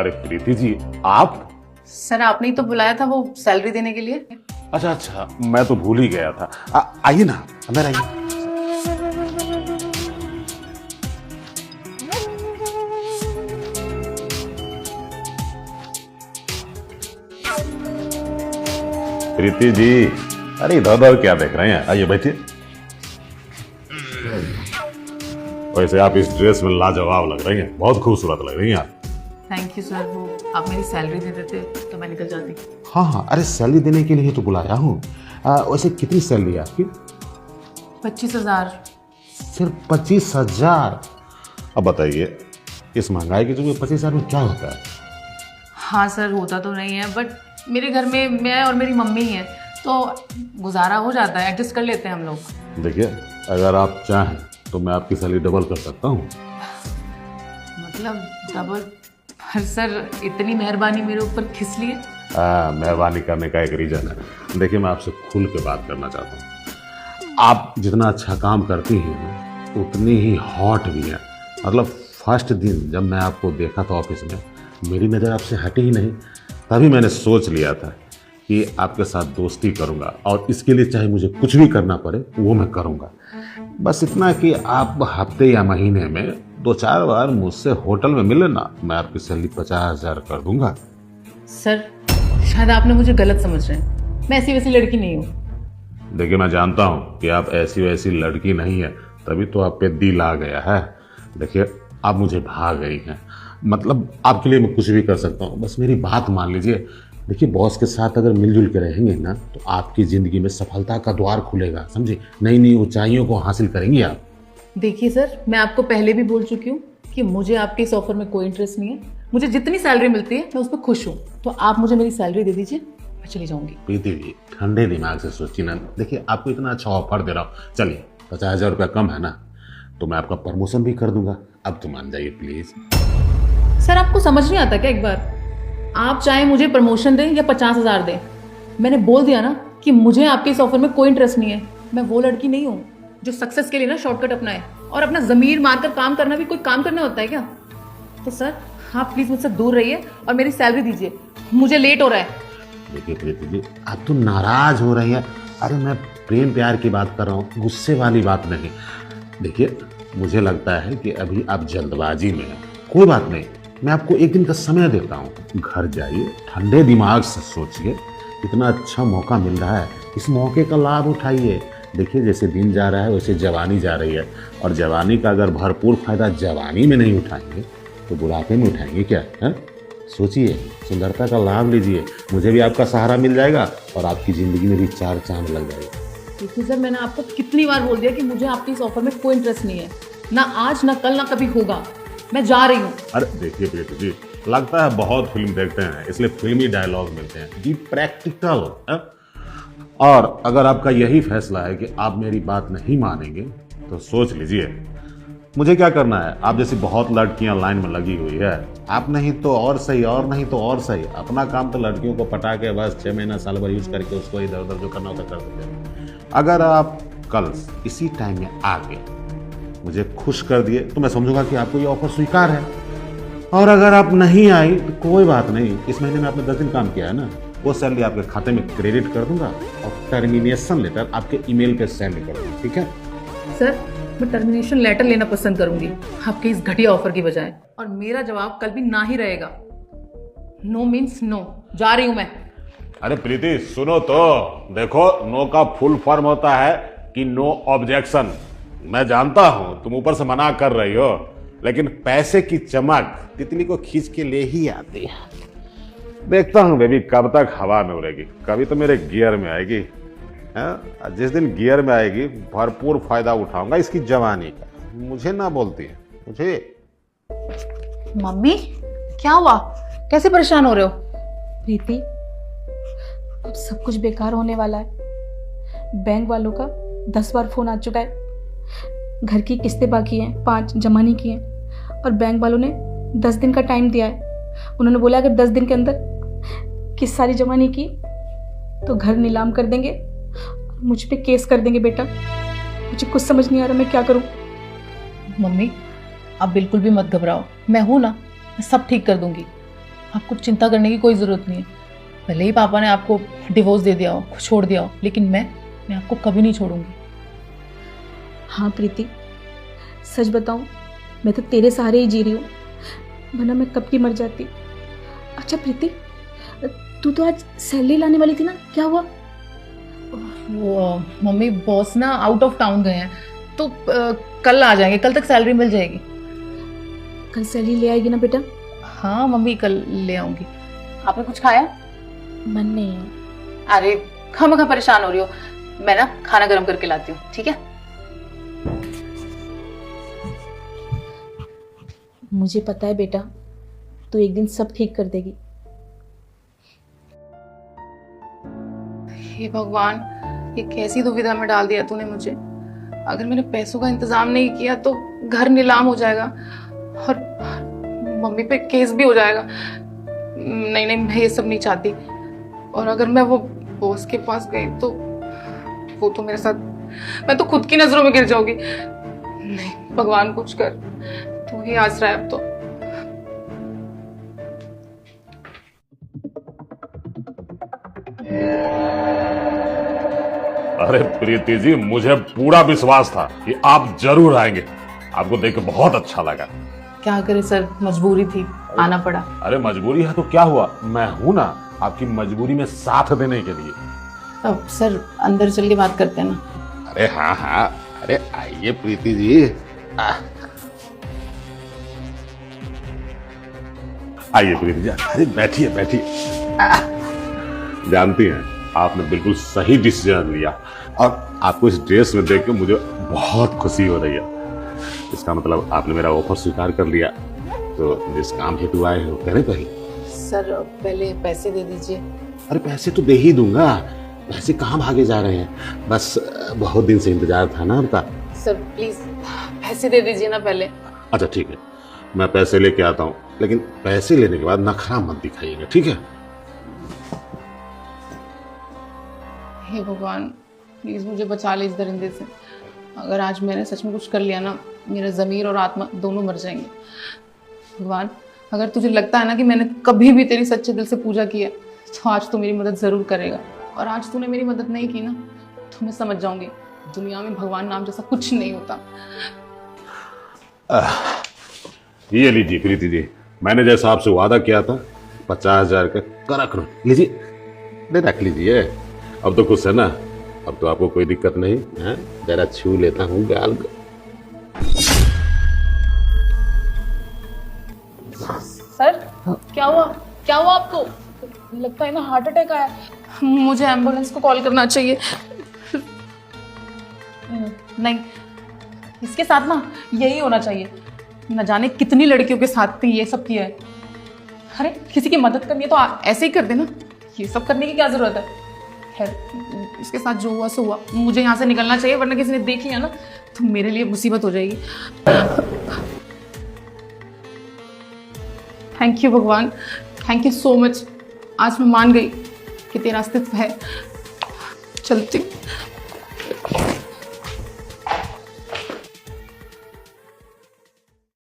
अरे प्रीति जी, आप? सर आपने ही तो बुलाया था वो सैलरी देने के लिए। अच्छा अच्छा, मैं तो भूल ही गया था। आइए ना, अंदर आइए। प्रीति जी, अरे इधर उधर क्या देख रहे हैं, आइए बैठिए। वैसे आप इस ड्रेस में लाजवाब लग रही हैं, बहुत खूबसूरत लग रही हैं आप। थैंक यू सर, वो आप मेरी सैलरी दे देते तो मैं निकल जाती। हाँ हाँ, अरे सैलरी देने के लिए तो बुलाया हूँ। वैसे कितनी सैलरी है आपकी? 25,000। सिर्फ 25,000? अब बताइए, इस महंगाई के जुग में 25,000 में क्या होता है? हाँ सर, होता तो नहीं है, बट मेरे घर में मैं और मेरी मम्मी ही है तो गुजारा हो जाता है, एडजस्ट कर लेते हैं हम लोग। देखिए, अगर आप चाहें तो मैं आपकी सैलरी डबल कर सकता हूँ। मतलब डबल? पर सर इतनी मेहरबानी मेरे ऊपर किस लिए? मेहरबानी करने का एक रीजन है। देखिए, मैं आपसे खुल के बात करना चाहता हूँ। आप जितना अच्छा काम करती हैं उतनी ही हॉट भी हैं। मतलब फर्स्ट दिन जब मैं आपको देखा था ऑफिस में, मेरी नज़र आपसे हटी ही नहीं। तभी मैंने सोच लिया था कि आपके साथ दोस्ती करूंगा, और इसके लिए चाहे मुझे कुछ भी करना पड़े वो मैं करूंगा। बस इतना कि आप हफ्ते या महीने में 2-4 बार मुझसे होटल में मिले ना, मैं आपकी सैलरी 50,000 कर दूंगा। सर शायद आपने मुझे गलत समझ रहे हैं, मैं ऐसी वैसी लड़की नहीं हूँ। देखिए, मैं जानता हूँ कि आप ऐसी वैसी लड़की नहीं है, तभी तो आप पे दिल आ गया है। देखिए, आप मुझे भाग गई हैं, मतलब आपके लिए मैं कुछ भी कर सकता हूँ, बस मेरी बात मान लीजिए। देखिए, बॉस के साथ अगर मिलजुल के रहेंगे ना तो आपकी ज़िंदगी में सफलता का द्वार खुलेगा, समझे? नई नई ऊंचाइयों को हासिल करेंगी आप। देखिए सर, मैं आपको पहले भी बोल चुकी हूँ कि मुझे आपके इस ऑफर में कोई इंटरेस्ट नहीं है। मुझे जितनी सैलरी मिलती है मैं उस पर खुश हूँ, तो आप मुझे मेरी सैलरी दे दीजिए, मैं चली जाऊँगी। प्रीति जी, ठंडे दिमाग से सोचिए ना। देखिए, आपको इतना अच्छा ऑफर दे रहा हूँ, चलिए 50,000 रुपया कम है ना, तो मैं आपका प्रमोशन भी कर दूंगा। अब तो मान जाइए प्लीज़। सर आपको समझ नहीं आता क्या? एक बार आप चाहे मुझे प्रमोशन दें या 50,000 दें, मैंने बोल दिया ना कि मुझे आपके इस ऑफर में कोई इंटरेस्ट नहीं है। मैं वो लड़की नहीं हूँ जो सक्सेस के लिए ना शॉर्टकट अपनाए, और अपना ज़मीर मारकर काम करना भी कोई काम करना होता है क्या? तो सर आप प्लीज़ मुझसे दूर रहिए और मेरी सैलरी दीजिए, मुझे लेट हो रहा है। देखिए प्रीति जी, आप तो नाराज हो रही हैं। अरे मैं प्रेम प्यार की बात कर रहा हूँ, गुस्से वाली बात नहीं। देखिए, मुझे लगता है कि अभी आप जल्दबाजी में हैं। कोई बात नहीं, मैं आपको एक दिन का समय देता हूँ। घर जाइए, ठंडे दिमाग से सोचिए। इतना अच्छा मौका मिल रहा है, इस मौके का लाभ उठाइए। देखिए, जैसे दिन जा रहा है वैसे जवानी जा रही है, और जवानी का अगर भरपूर फायदा जवानी में नहीं उठाएंगे तो बुढ़ापे में उठाएंगे क्या? है, सोचिए, सुंदरता का लाभ लीजिए। मुझे भी आपका सहारा मिल जाएगा और आपकी ज़िंदगी में भी 4 चांद लग जाएगा। देखिए सर, मैंने आपको कितनी बार बोल दिया कि मुझे आपके इस ऑफर में कोई इंटरेस्ट नहीं है, ना आज ना कल ना कभी होगा। मैं जा रही हूँ। अरे देखिए प्रीति जी, लगता है बहुत फिल्म देखते हैं इसलिए फिल्मी डायलॉग मिलते हैं। Be practical. और अगर आपका यही फैसला है कि आप मेरी बात नहीं मानेंगे तो सोच लीजिए, मुझे क्या करना है। आप जैसी बहुत लड़कियां लाइन में लगी हुई है, आप नहीं तो और सही, और नहीं तो और सही। अपना काम तो लड़कियों को पटा के बस 6 महीना साल भर यूज करके उसको इधर उधर जो करना होता कर देते हैं। अगर आप कल इसी टाइम में आके मुझे खुश कर दिए तो मैं समझूंगा कि आपको ये ऑफर स्वीकार है। और अगर आप नहीं आई तो कोई बात नहीं, इस महीने में आपने 10 दिन काम किया है ना, वो सैलरी आपके खाते में क्रेडिट कर दूंगा और टर्मिनेशन लेटर आपके ईमेल पे सेंड कर दूंगा। ठीक है सर? मैं टर्मिनेशन लेटर लेना पसंद करूंगी आपके इस घटिया ऑफर की बजाय, और मेरा जवाब कल भी ना ही रहेगा। No means no. जा रही हूं मैं। अरे प्रीति सुनो तो, देखो, नो का फुल फॉर्म होता है कि नो ऑब्जेक्शन। मैं जानता हूं तुम ऊपर से मना कर रही हो, लेकिन पैसे की चमक तितली को खींच के ले ही आती है। देखता हूं बेबी कब तक हवा में उड़ेगी, कभी तो मेरे गियर में आएगी। है, जिस दिन गियर में आएगी भरपूर फायदा उठाऊंगा इसकी जवानी का। मुझे ना बोलती है मुझे। मम्मी क्या हुआ? कैसे परेशान हो रहे हो? प्रीति, अब सब कुछ बेकार होने वाला है। बैंक वालों का 10 बार फोन आ चुका है। घर की किस्तें बाकी हैं, 5 जमा नहीं की हैं, और बैंक वालों ने 10 दिन का टाइम दिया है। उन्होंने बोला अगर 10 दिन के अंदर किस्त सारी जमा नहीं की तो घर नीलाम कर देंगे, मुझ पे केस कर देंगे। बेटा, मुझे कुछ समझ नहीं आ रहा मैं क्या करूं। मम्मी आप बिल्कुल भी मत घबराओ, मैं हूं ना, मैं सब ठीक कर दूंगी। आपको चिंता करने की कोई ज़रूरत नहीं है। भले ही पापा ने आपको डिवोर्स दे दिया हो, छोड़ दिया हो, लेकिन मैं आपको कभी नहीं छोड़ूंगी। हाँ प्रीति, सच बताऊं, मैं तो तेरे सहारे ही जी रही हूँ, वरना मैं कब की मर जाती। अच्छा प्रीति, तू तो आज सैलरी लाने वाली थी ना, क्या हुआ? वो मम्मी बॉस ना आउट ऑफ टाउन गए हैं, तो कल आ जाएंगे, कल तक सैलरी मिल जाएगी। कल सैलरी ले आएगी ना बेटा? हाँ मम्मी, कल ले आऊंगी। आपने कुछ खाया? मन नहीं है। अरे खामखा परेशान हो रही हो, मैं ना खाना गर्म करके लाती हूँ, ठीक है? मुझे पता है बेटा, तू एक दिन सब ठीक कर देगी। हे भगवान, ये कैसी दुविधा में डाल दिया तूने मुझे। अगर मैंने पैसों का इंतजाम नहीं किया तो घर नीलाम हो जाएगा और मम्मी पे केस भी हो जाएगा। नहीं नहीं, मैं ये सब नहीं चाहती। और अगर मैं वो बॉस के पास गई तो वो तो मेरे साथ, मैं तो खुद की नजरों में गिर जाऊंगी। नहीं भगवान, कुछ कर, तू ही आसरा है अब तो। अरे प्रीति जी, मुझे पूरा विश्वास था कि आप जरूर आएंगे। आपको देख के बहुत अच्छा लगा। क्या करे सर, मजबूरी थी, आना पड़ा। अरे मजबूरी है तो क्या हुआ, मैं हूं ना आपकी मजबूरी में साथ देने के लिए। अब सर अंदर चल के बात करते हैं ना। अरे हाँ हाँ, अरे आइए प्रीति जी, आइए प्रीति जी, अरे बैठिए बैठिए। जानती हैं, आपने बिल्कुल सही डिसीजन लिया और आपको इस ड्रेस में देख के मुझे बहुत खुशी हो रही है। इसका मतलब आपने मेरा ऑफर स्वीकार कर लिया, तो जिस काम हेतु आए हो करें कहीं। सर पहले पैसे दे दीजिए। अरे पैसे तो दे ही दूंगा, पैसे कहाँ भागे जा रहे हैं, बस बहुत दिन से इंतजार था ना आपका। सर प्लीज पैसे दे दीजिए ना पहले। अच्छा ठीक है, मैं पैसे लेके आता हूँ, लेकिन पैसे लेने के बाद नखरा मत दिखाइएगा, ठीक है? हे भगवान, प्लीज मुझे बचा ले इस दरिंदे से। अगर आज मैंने सच में कुछ कर लिया ना, मेरा ज़मीर और आत्मा दोनों मर जाएंगे। भगवान, अगर तुझे लगता है ना कि मैंने कभी भी तेरी सच्चे दिल से पूजा की है, तो आज तू मेरी मदद ज़रूर करेगा। और आज तूने मेरी मदद नहीं की ना, तो मैं समझ जाऊंगी दुनिया में भगवान नाम जैसा कुछ नहीं होता। ये लीजिए प्रीति जी, मैंने जैसा आपसे वादा किया था 50,000 का करक लीजिए, ले रख लीजिए। अब तो खुश है ना, अब तो आपको कोई दिक्कत नहीं है। जरा छू लेता हूँ गाल को। सर क्या हुआ, क्या हुआ आपको? लगता है ना हार्ट अटैक आया। मुझे एम्बुलेंस को कॉल करना चाहिए। नहीं, इसके साथ ना यही होना चाहिए। न जाने कितनी लड़कियों के साथ ये सब किया है। अरे किसी की मदद करनी है तो ऐसे ही कर देना, ये सब करने की क्या जरूरत है? खैर, इसके साथ जो हुआ सो हुआ, मुझे यहाँ से निकलना चाहिए, वरना किसी ने देख लिया ना तो मेरे लिए मुसीबत हो जाएगी। थैंक यू भगवान, थैंक यू सो मच। आज मैं मान गई कि तेरा अस्तित्व है। चलती हूँ।